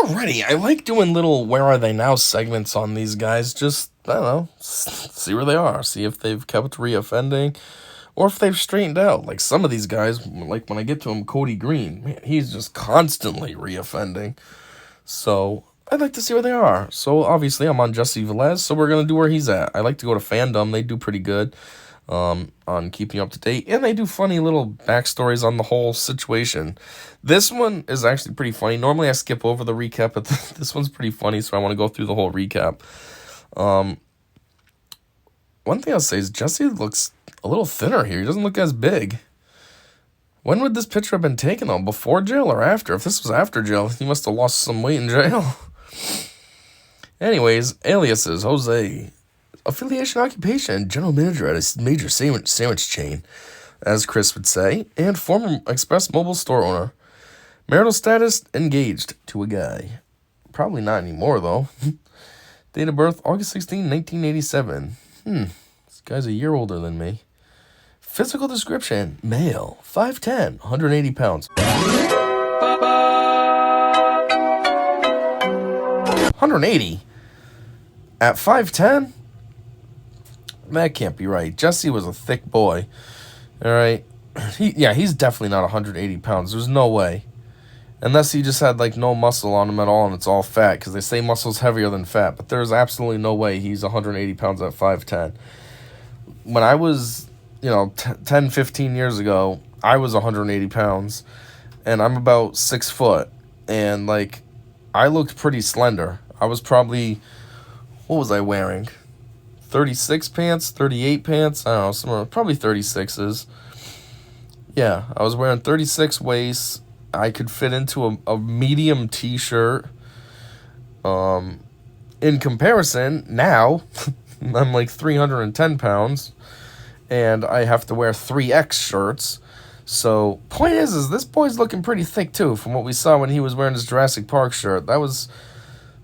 Alrighty, I like doing little Where Are They Now segments on these guys. Just, I don't know, see where they are. See if they've kept reoffending or if they've straightened out. Like some of these guys, like when I get to him, Cody Green, man, he's just constantly reoffending. So I'd like to see where they are. So obviously I'm on Jessie Velez, so we're going to do where he's at. I like to go to Fandom. They do pretty good on keeping up to date, and they do funny little backstories on the whole situation. This one is actually pretty funny. Normally I skip over the recap, but this one's pretty funny, so I want to go through the whole recap. One thing I'll say is Jessie looks a little thinner here. He doesn't look as big. When would this picture have been taken, though? Before jail or after? If this was after jail, he must have lost some weight in jail. Anyways, aliases, Jose. Affiliation, occupation, general manager at a major sandwich chain, as Chris would say, and former Express Mobile store owner. Marital status, engaged to a guy. Probably not anymore, though. Date of birth, August 16, 1987. This guy's a year older than me. Physical description, male, 5'10", 180 pounds. 180? At 5'10"? That can't be right. Jessie was a thick boy. Alright? He's definitely not 180 pounds. There's no way. Unless he just had, like, no muscle on him at all and it's all fat, because they say muscle's heavier than fat. But there's absolutely no way he's 180 pounds at 5'10". When I was, 10, 15 years ago, I was 180 pounds. And I'm about 6 foot. And, like, I looked pretty slender. I was probably, what was I wearing? 36 pants, 38 pants, I don't know, somewhere, probably 36s. Yeah, I was wearing 36 waists. I could fit into a medium t-shirt. In comparison, now, I'm like 310 pounds, and I have to wear 3X shirts. So, point is this boy's looking pretty thick, too, from what we saw when he was wearing his Jurassic Park shirt. That was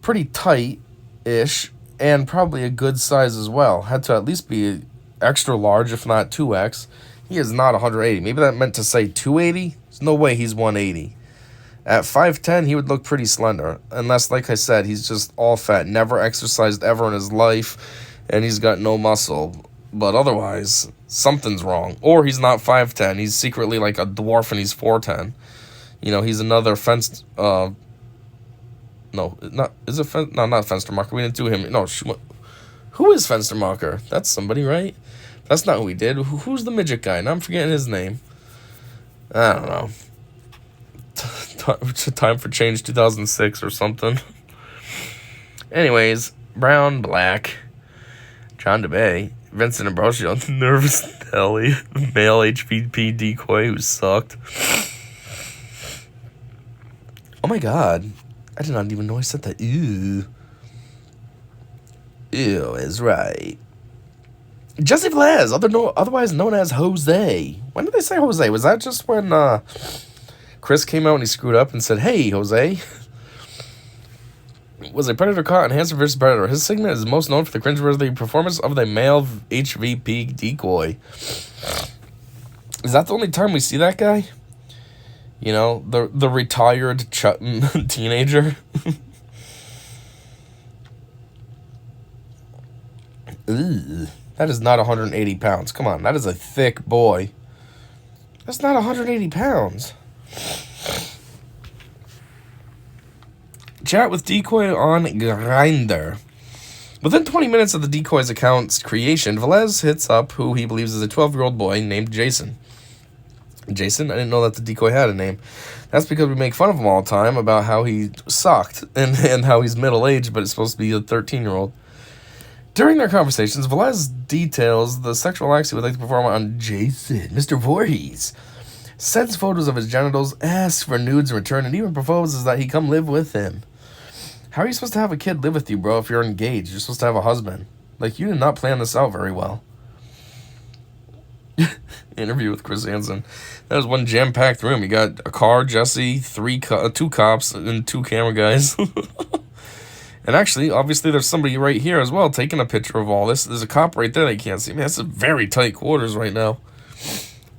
pretty tight-ish. And probably a good size as well. Had to at least be extra large, if not 2X. He is not 180. Maybe that meant to say 280? There's no way he's 180. At 5'10", he would look pretty slender. Unless, like I said, he's just all fat. Never exercised ever in his life. And he's got no muscle. But otherwise, something's wrong. Or he's not 5'10". He's secretly like a dwarf and he's 4'10". He's another fenced... No, not Fenstermacher. We didn't do him. No, who is Fenstermacher? That's somebody, right? That's not who we did. Who's the midget guy? Now I'm forgetting his name. I don't know. Time for Change 2006 or something. Anyways, Brown, Black, John DeBay, Vincent Ambrosio, Nervous Nelly, male HVP decoy who sucked. Oh my god. I did not even know I said that. Ew. Ew is right. Jessie Velez, otherwise known as Jose. When did they say Jose? Was that just when Chris came out and he screwed up and said, "Hey, Jose"? Was a predator caught in Hanson vs. Predator. His segment is most known for the cringeworthy performance of the male HVP decoy. Is that the only time we see that guy? The retired teenager. Ugh, that is not 180 pounds. Come on, that is a thick boy. That's not 180 pounds. Chat with decoy on Grindr. Within 20 minutes of the decoy's account's creation, Velez hits up who he believes is a 12-year-old boy named Jason. Jason? I didn't know that the decoy had a name. That's because we make fun of him all the time about how he sucked and how he's middle-aged, but it's supposed to be a 13-year-old. During their conversations, Velez details the sexual acts he would like to perform on Jason, Mr. Voorhees. Sends photos of his genitals, asks for nudes in return, and even proposes that he come live with him. How are you supposed to have a kid live with you, bro, if you're engaged? You're supposed to have a husband. Like, you did not plan this out very well. Interview with Chris Hansen. That was one jam-packed room. You got a car, Jessie, two cops, and 2 camera guys. And actually, obviously, there's somebody right here as well taking a picture of all this. There's a cop right there that you can't see. Man, that's a very tight quarters right now.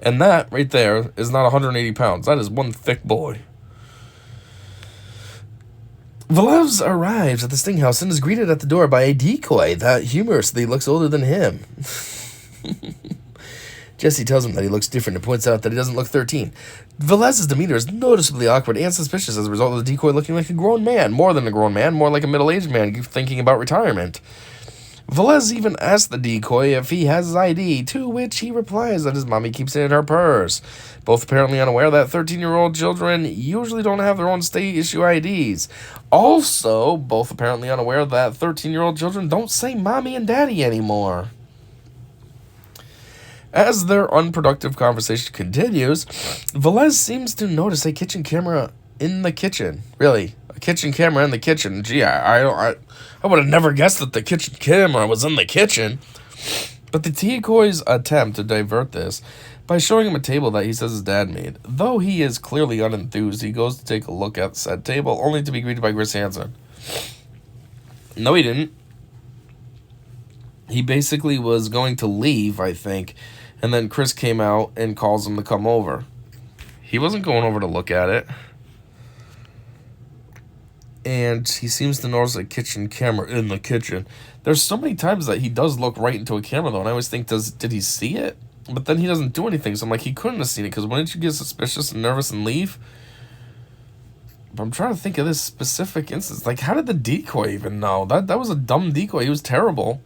And that right there is not 180 pounds. That is one thick boy. Velez arrives at the Sting House and is greeted at the door by a decoy that humorously looks older than him. Jessie tells him that he looks different and points out that he doesn't look 13. Velez's demeanor is noticeably awkward and suspicious as a result of the decoy looking like a grown man. More than a grown man, more like a middle-aged man thinking about retirement. Velez even asks the decoy if he has his ID, to which he replies that his mommy keeps it in her purse. Both apparently unaware that 13-year-old children usually don't have their own state-issue IDs. Also, both apparently unaware that 13-year-old children don't say mommy and daddy anymore. As their unproductive conversation continues, Velez seems to notice a kitchen camera in the kitchen. Really, a kitchen camera in the kitchen. Gee, I would have never guessed that the kitchen camera was in the kitchen. But the decoys attempt to divert this by showing him a table that he says his dad made. Though he is clearly unenthused, he goes to take a look at said table, only to be greeted by Chris Hansen. No, he didn't. He basically was going to leave, I think, and then Chris came out and calls him to come over. He wasn't going over to look at it. And he seems to notice a kitchen camera in the kitchen. There's so many times that he does look right into a camera, though, and I always think, did he see it? But then he doesn't do anything, so I'm like, he couldn't have seen it, because wouldn't you get suspicious and nervous and leave? But I'm trying to think of this specific instance. Like, how did the decoy even know? That was a dumb decoy. He was terrible.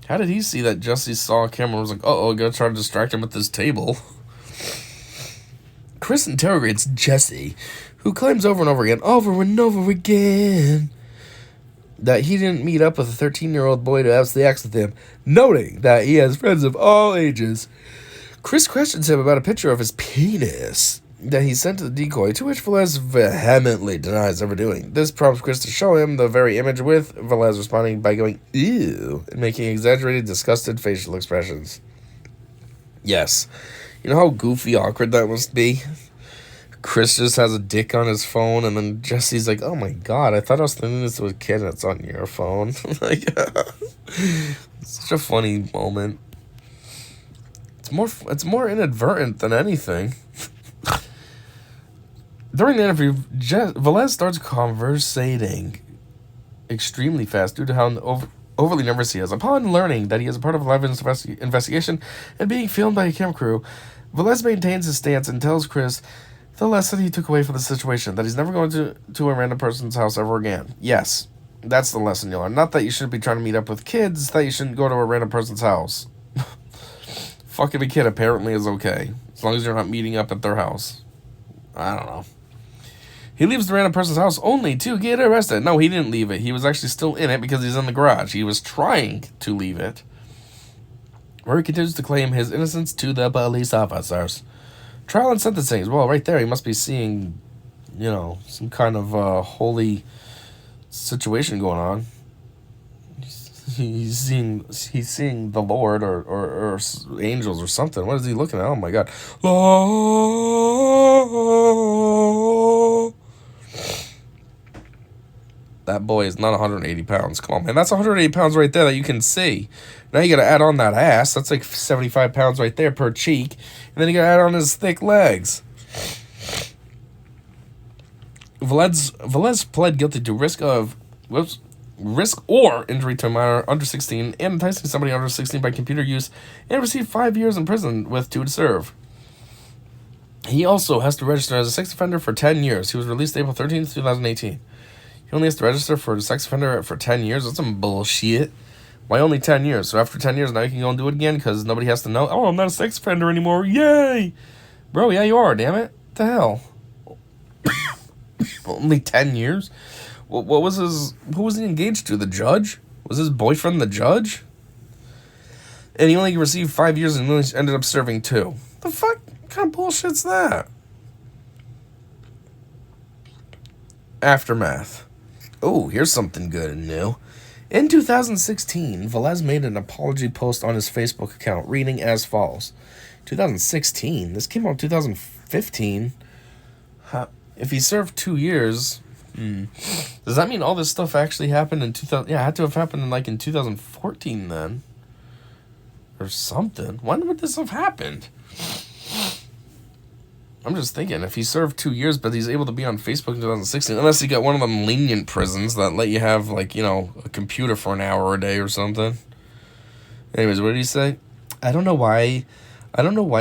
How did he see that Jessie saw a camera and was like, uh-oh, gotta try to distract him with this table? Chris interrogates Jessie, who claims over and over again, that he didn't meet up with a 13-year-old boy to have sex with him, noting that he has friends of all ages. Chris questions him about a picture of his penis that he sent to the decoy, to which Velez vehemently denies ever doing. This prompts Chris to show him the very image, with Velez responding by going, ew, and making exaggerated, disgusted facial expressions. Yes. You know how goofy, awkward that must be? Chris just has a dick on his phone, and then Jessie's like, oh my god, I thought I was thinking this was a kid, and it's on your phone. Like, such a funny moment. It's more inadvertent than anything. During the interview, Velez starts conversating extremely fast due to how overly nervous he is. Upon learning that he is a part of a live investigation and being filmed by a camera crew, Velez maintains his stance and tells Chris the lesson he took away from the situation, that he's never going to a random person's house ever again. Yes, that's the lesson you'll learn. Not that you shouldn't be trying to meet up with kids, that you shouldn't go to a random person's house. Fucking a kid apparently is okay, as long as you're not meeting up at their house. I don't know. He leaves the random person's house only to get arrested. No, he didn't leave it. He was actually still in it because he's in the garage. He was trying to leave it, where he continues to claim his innocence to the police officers. Trial and sentencing as well. Right there, he must be seeing, some kind of holy situation going on. He's seeing the Lord or angels or something. What is he looking at? Oh my God. That boy is not 180 pounds. Come on, man. That's 180 pounds right there that you can see. Now you got to add on that ass. That's like 75 pounds right there per cheek. And then you got to add on his thick legs. Velez pled guilty to risk or injury to a minor under 16 and enticing somebody under 16 by computer use, and received 5 years in prison with 2 to serve. He also has to register as a sex offender for 10 years. He was released April 13th, 2018. He only has to register for a sex offender for 10 years. That's some bullshit. Why only 10 years? So after 10 years, now you can go and do it again because nobody has to know. Oh, I'm not a sex offender anymore. Yay! Bro, yeah, you are, damn it. What the hell? Only 10 years? Who was he engaged to? The judge? Was his boyfriend the judge? And he only received 5 years and only ended up serving 2. The fuck? What kind of bullshit's that? Aftermath. Oh, here's something good and new. In 2016, Velez made an apology post on his Facebook account, reading as follows. 2016? This came out in 2015. If he served 2 years, does that mean all this stuff actually happened in 2000? Yeah, it had to have happened in 2014 then. Or something. When would this have happened? I'm just thinking, if he served 2 years, but he's able to be on Facebook in 2016, unless he got one of them lenient prisons that let you have, like, a computer for an hour a day or something. Anyways, what did he say? I don't know why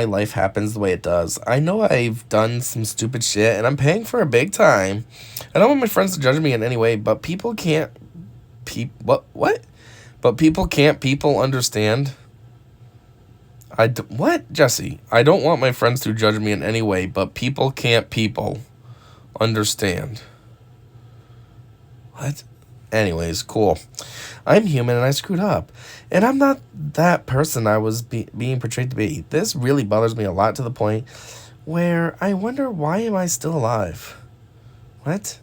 life happens the way it does. I know I've done some stupid shit, and I'm paying for it big time. I don't want my friends to judge me in any way, but people can't... What? But people can't understand... What, Jesse? I don't want my friends to judge me in any way, but people can't understand. What? Anyways, cool. I'm human and I screwed up. And I'm not that person I was being portrayed to be. This really bothers me a lot, to the point where I wonder, why am I still alive? What?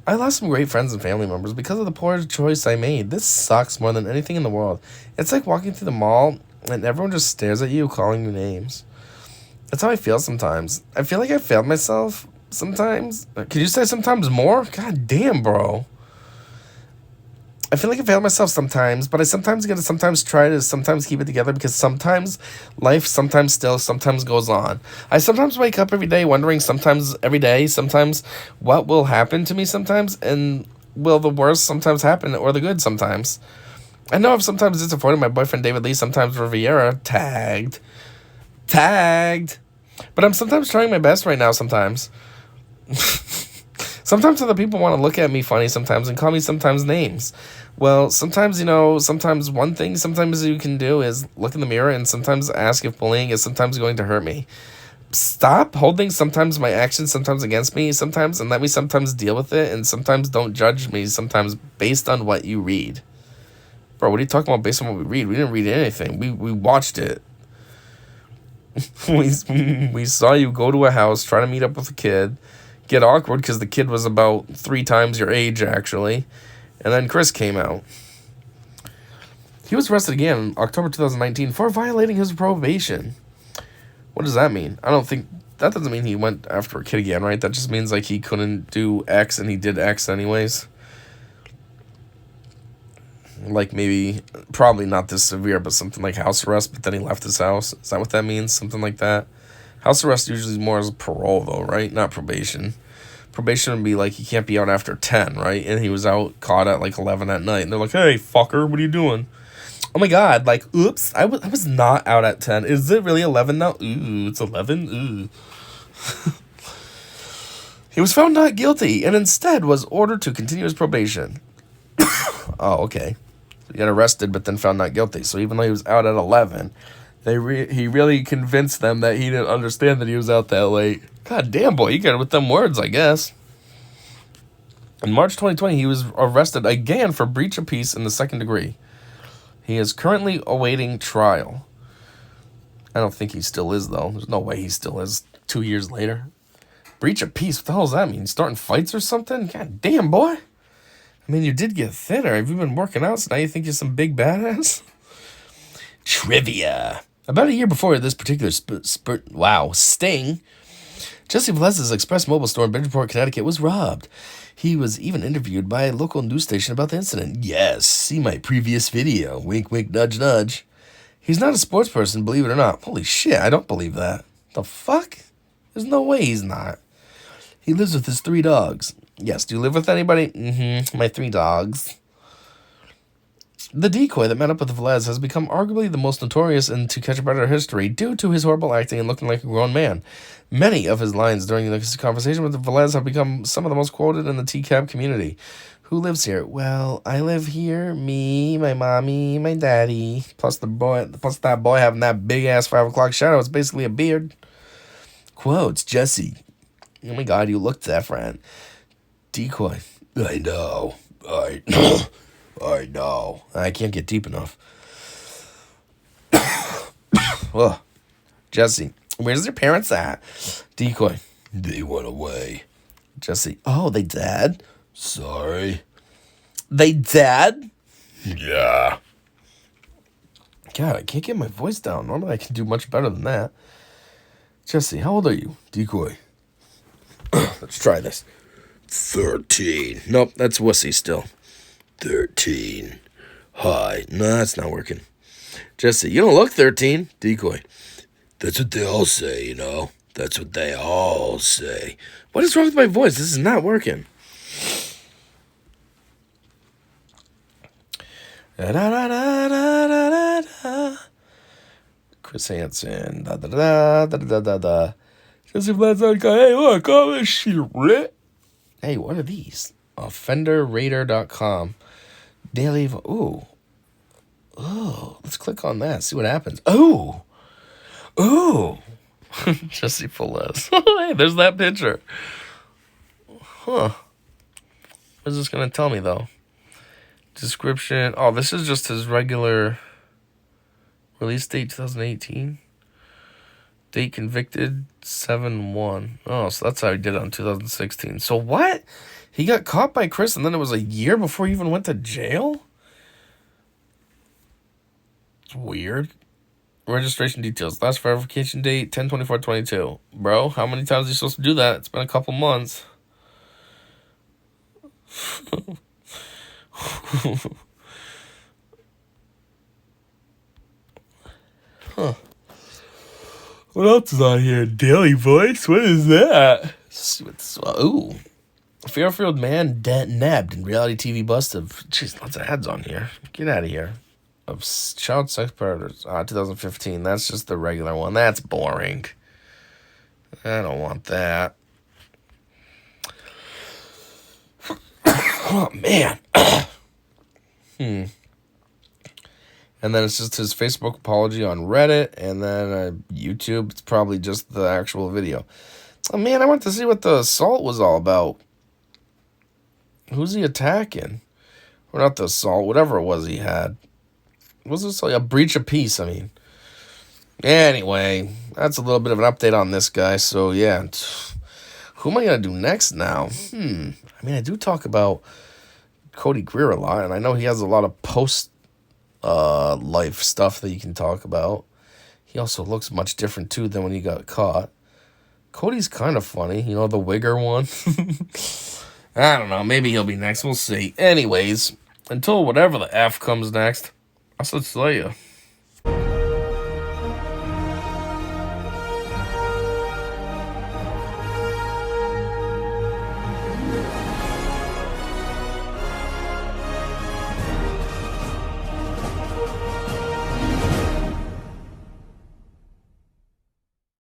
I lost some great friends and family members because of the poor choice I made. This sucks more than anything in the world. It's like walking through the mall and everyone just stares at you, calling you names. That's how I feel sometimes. I feel like I failed myself sometimes. Could you say sometimes more? God damn, bro. I feel like I failed myself sometimes, but I sometimes get to sometimes try to sometimes keep it together, because sometimes life sometimes goes on. I sometimes wake up every day wondering, sometimes every day, sometimes what will happen to me sometimes, and will the worst sometimes happen or the good sometimes. I know I've sometimes disappointed my boyfriend David Lee, sometimes Riviera, tagged. But I'm sometimes trying my best right now sometimes. Sometimes other people want to look at me funny sometimes and call me sometimes names. Well, sometimes, sometimes one thing sometimes you can do is look in the mirror and sometimes ask if bullying is sometimes going to hurt me. Stop holding sometimes my actions sometimes against me sometimes, and let me sometimes deal with it, and sometimes don't judge me sometimes based on what you read. Bro, what are you talking about based on what we read? We didn't read anything. We watched it. we saw you go to a house, try to meet up with a kid, get awkward because the kid was about 3 times your age, actually, and then Chris came out. He was arrested again in October 2019 for violating his probation. What does that mean? That doesn't mean he went after a kid again, right? That just means, like, he couldn't do X and he did X anyways. Like, maybe, probably not this severe, but something like house arrest, but then he left his house. Is that what that means? Something like that? House arrest usually is more as parole, though, right? Not probation. Probation would be like, he can't be out after 10, right? And he was caught at like 11 at night. And they're like, hey, fucker, what are you doing? Oh my God, like, oops, I was not out at 10. Is it really 11 now? Ooh, it's 11? Ooh. He was found not guilty and instead was ordered to continue his probation. Oh, okay. So he got arrested but then found not guilty. So even though he was out at 11... he really convinced them that he didn't understand that he was out that late. God damn, boy, you got it with them words, I guess. In March 2020, he was arrested again for breach of peace in the 2nd degree. He is currently awaiting trial. I don't think he still is, though. There's no way he still is 2 years later. Breach of peace? What the hell does that mean? Starting fights or something? God damn, boy. I mean, you did get thinner. Have you been working out, so now you think you're some big badass? Trivia. About a year before this particular sting, Jessie Velez's Express Mobile store in Bridgeport, Connecticut was robbed. He was even interviewed by a local news station about the incident. Yes, see my previous video. Wink, wink, nudge, nudge. He's not a sports person, believe it or not. Holy shit, I don't believe that. The fuck? There's no way he's not. He lives with his 3 dogs. Yes, do you live with anybody? My 3 dogs. The decoy that met up with Velez has become arguably the most notorious in To Catch a Predator history due to his horrible acting and looking like a grown man. Many of his lines during this conversation with Velez have become some of the most quoted in the TCAP community. Who lives here? Well, I live here. Me, my mommy, my daddy. Plus that boy having that big ass 5 o'clock shadow. It's basically a beard. Quotes, Jessie. Oh my God, you look different. Decoy. I know. I know. I can't get deep enough. Well, Jessie, where's your parents at? Decoy. They went away. Jessie. Oh, they dead? Sorry. They dead? Yeah. God, I can't get my voice down. Normally I can do much better than that. Jessie, how old are you? Decoy. Let's try this. 13. Nope, that's wussy still. 13. Hi. No, that's not working. Jessie, you don't look 13. Decoy. That's what they all say, you know. That's what they all say. What is wrong with my voice? This is not working. Chris Hansen. Jessie Velez. Hey, look, all this shit. Hey, what are these? OffenderRadar.com. Daily. Ooh. Let's click on that. See what happens. Ooh. Jessie Velez. Hey, there's that picture. Huh. What is this going to tell me, though? Description. Oh, this is just his regular release date, 2018. Date convicted, 7/1. Oh, so that's how he did it on 2016. So what? He got caught by Chris, and then it was a year before he even went to jail? It's weird. Registration details. Last verification date, 10/24/22. Bro, how many times are you supposed to do that? It's been a couple months. Huh. What else is on here? Daily Voice? What is that? Let's see what's... Ooh. Fairfield man nabbed in reality TV bust of... Jeez, lots of ads on here. Get out of here. Of child sex predators. 2015. That's just the regular one. That's boring. I don't want that. Oh, man. And then it's just his Facebook apology on Reddit, and then YouTube. It's probably just the actual video. Oh, man, I went to see what the assault was all about. Who's he attacking? Or not the assault, whatever it was he had. Was this like a breach of peace, I mean. Anyway, that's a little bit of an update on this guy. So, yeah. Who am I going to do next now? I mean, I do talk about Cody Greer a lot, and I know he has a lot of post-life stuff that you can talk about. He also looks much different, too, than when he got caught. Cody's kind of funny. You know, the wigger one. I don't know. Maybe he'll be next. We'll see. Anyways, until whatever the F comes next, I'll see you.